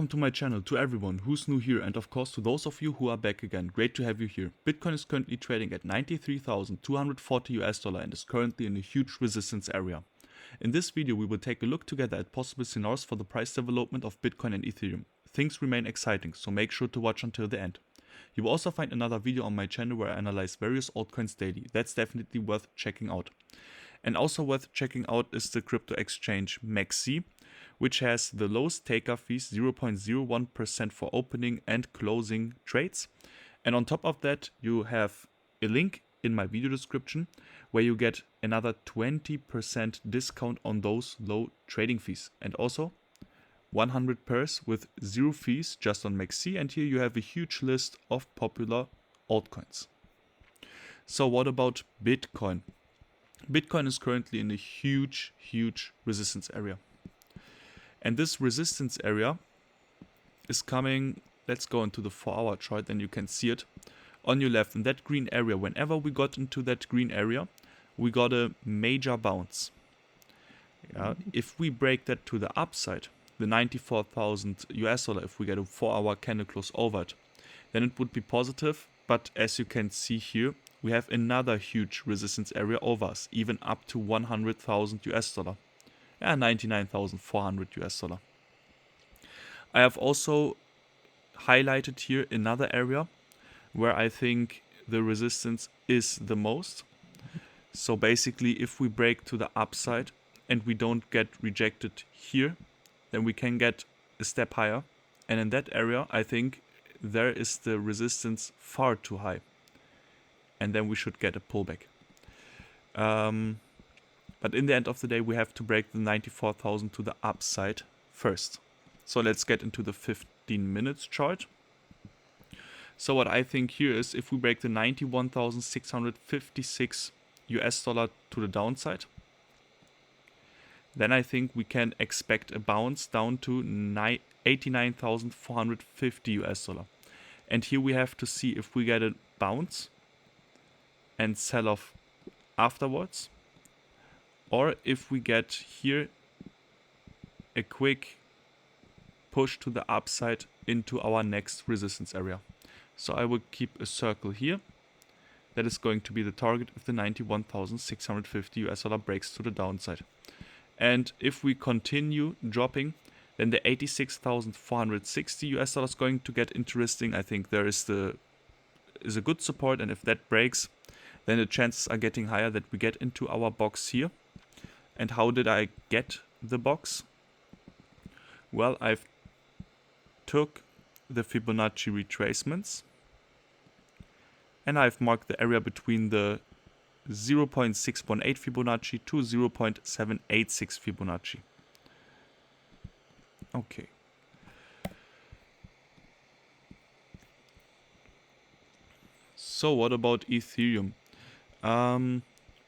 Welcome to my channel, to everyone who's new here, and of course to those of you who are back again. Great to have you here. Bitcoin is currently trading at $93,240 and is currently in a huge resistance area. In this video we will take a look together at possible scenarios for the price development of Bitcoin and Ethereum. Things remain exciting, so make sure to watch until the end. You will also find another video on my channel where I analyze various altcoins daily. That's definitely worth checking out. And also worth checking out is the crypto exchange mexc, which has the lowest taker fees, 0.01% for opening and closing trades. And on top of that, you have a link in my video description where you get another 20% discount on those low trading fees. And also 100 pairs with 0 fees just on mexc. And here you have a huge list of popular altcoins. So what about Bitcoin? Bitcoin is currently in a huge resistance area. And this resistance area is coming, let's go into the 4-hour chart, then you can see it on your left. In that green area, whenever we got into that green area, we got a major bounce. If we break that to the upside, the 94,000 US dollar, if we get a 4-hour candle close over it, then it would be positive. But as you can see here, we have another huge resistance area over us, even up to 100,000 US dollar. 99,400 US dollar. I have also highlighted here another area where I think the resistance is the most. So basically, if we break to the upside and we don't get rejected here, then we can get a step higher. And in that area, I think there is the resistance far too high. And then we should get a pullback. But in the end of the day, we have to break the 94,000 to the upside first. So let's get into the 15 minutes chart. So what I think here is if we break the 91,656 US dollar to the downside, then I think we can expect a bounce down to 89,450 US dollar. And here we have to see if we get a bounce and sell off afterwards, or if we get here a quick push to the upside into our next resistance area. So I will keep a circle here. That is going to be the target if the 91,650 US dollar breaks to the downside. And if we continue dropping, then the 86,460 US dollar is going to get interesting. I think there is a good support, and if that breaks, then the chances are getting higher that we get into our box here. And how did I get the box? Well, I've took the Fibonacci retracements and I've marked the area between the 0.618 Fibonacci to 0.786 Fibonacci. Okay. So what about Ethereum?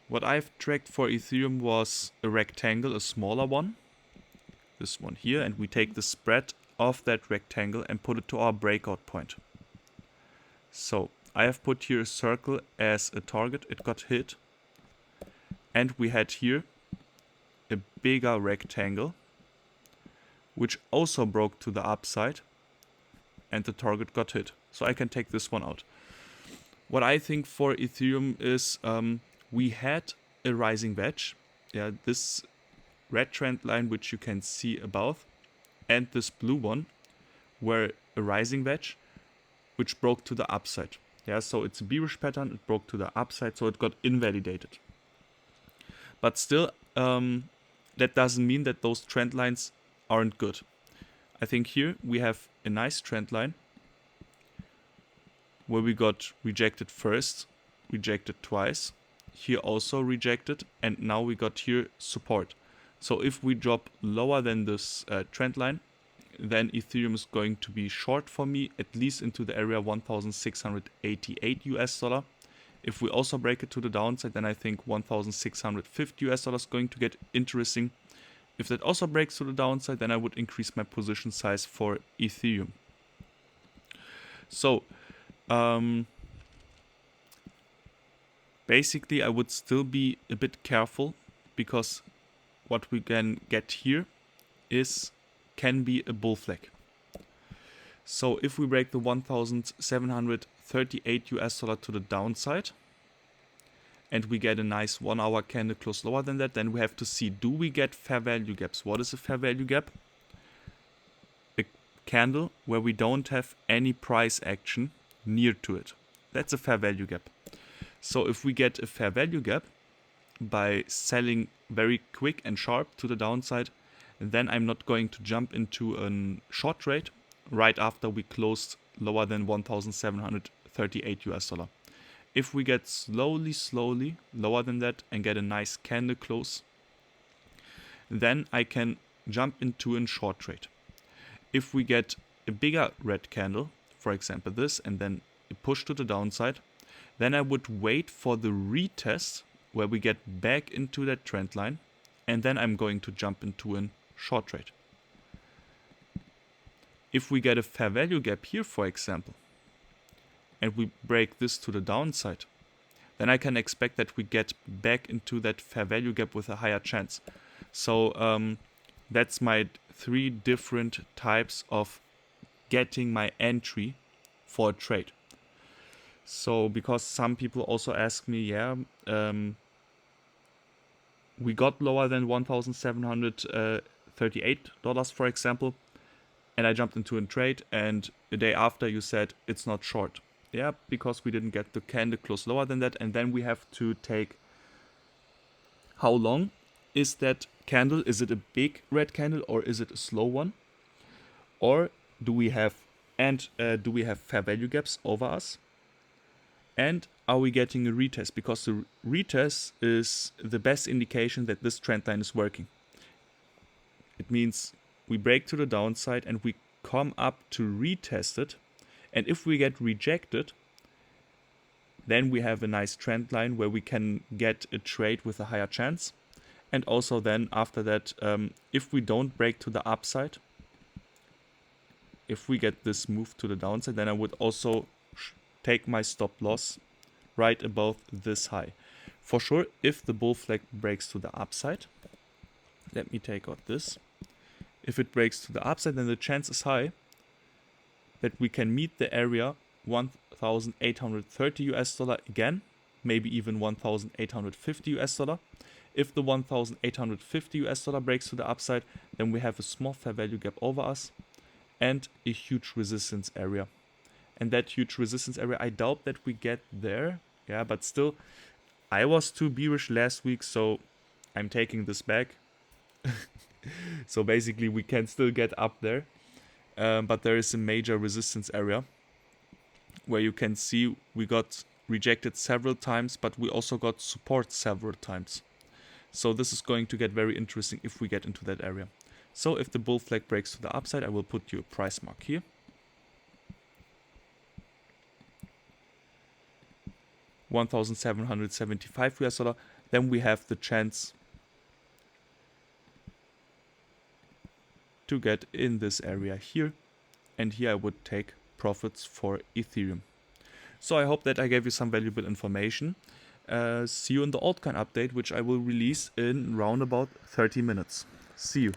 What I've tracked for Ethereum was a rectangle, a smaller one, this one here, and we take the spread of that rectangle and put it to our breakout point. So I have put here a circle as a target, it got hit, and we had here a bigger rectangle, which also broke to the upside, and the target got hit. So I can take this one out. What I think for Ethereum is we had a rising wedge, this red trend line which you can see above, and this blue one were a rising wedge which broke to the upside. So it's a bearish pattern, it broke to the upside, so it got invalidated. But still, that doesn't mean that those trend lines aren't good. I think here we have a nice trend line where we got rejected first, rejected twice, here also rejected, and now we got here support. So if we drop lower than this trend line, then Ethereum is going to be short for me, at least into the area 1,688 US dollar. If we also break it to the downside, then I think 1,650 US dollars is going to get interesting. If that also breaks to the downside, then I would increase my position size for Ethereum. So basically I would still be a bit careful, because what we can get here can be a bull flag. So if we break the 1,738 US dollar to the downside and we get a nice 1 hour candle close lower than that, then we have to see, do we get fair value gaps? What is a fair value gap? A candle where we don't have any price action near to it. That's a fair value gap. So if we get a fair value gap by selling very quick and sharp to the downside, then I'm not going to jump into a short trade right after we closed lower than 1,738 US dollar. If we get slowly lower than that and get a nice candle close, then I can jump into a short trade. If we get a bigger red candle, for example this, and then a push to the downside, then I would wait for the retest where we get back into that trend line, and then I'm going to jump into a short trade. If we get a fair value gap here, for example, and we break this to the downside, then I can expect that we get back into that fair value gap with a higher chance. So that's my 3 different types of getting my entry for a trade. So because some people also ask me, we got lower than $1,738, for example, and I jumped into a trade, and the day after you said it's not short. Yeah, because we didn't get the candle close lower than that, and then we have to take how long is that candle? Is it a big red candle or is it a slow one? Or do we have fair value gaps over us? And are we getting a retest? Because the retest is the best indication that this trend line is working. It means we break to the downside and we come up to retest it. And if we get rejected, then we have a nice trend line where we can get a trade with a higher chance. And also then after that, if we don't break to the upside, if we get this move to the downside, then I would also take my stop loss right above this high. For sure, if the bull flag breaks to the upside, let me take out this. If it breaks to the upside, then the chance is high that we can meet the area 1,830 US dollar again, maybe even 1,850 US dollar. If the 1,850 US dollar breaks to the upside, then we have a small fair value gap over us and a huge resistance area. And that huge resistance area, I doubt that we get there. Yeah, but still, I was too bearish last week, so I'm taking this back. So basically, we can still get up there. But there is a major resistance area where you can see we got rejected several times, but we also got support several times. So this is going to get very interesting if we get into that area. So if the bull flag breaks to the upside, I will put you a price mark here. 1,775 US dollar. Then we have the chance to get in this area here, and here I would take profits for Ethereum. So I hope that I gave you some valuable information. See you in the altcoin update, which I will release in round about 30 minutes. See you.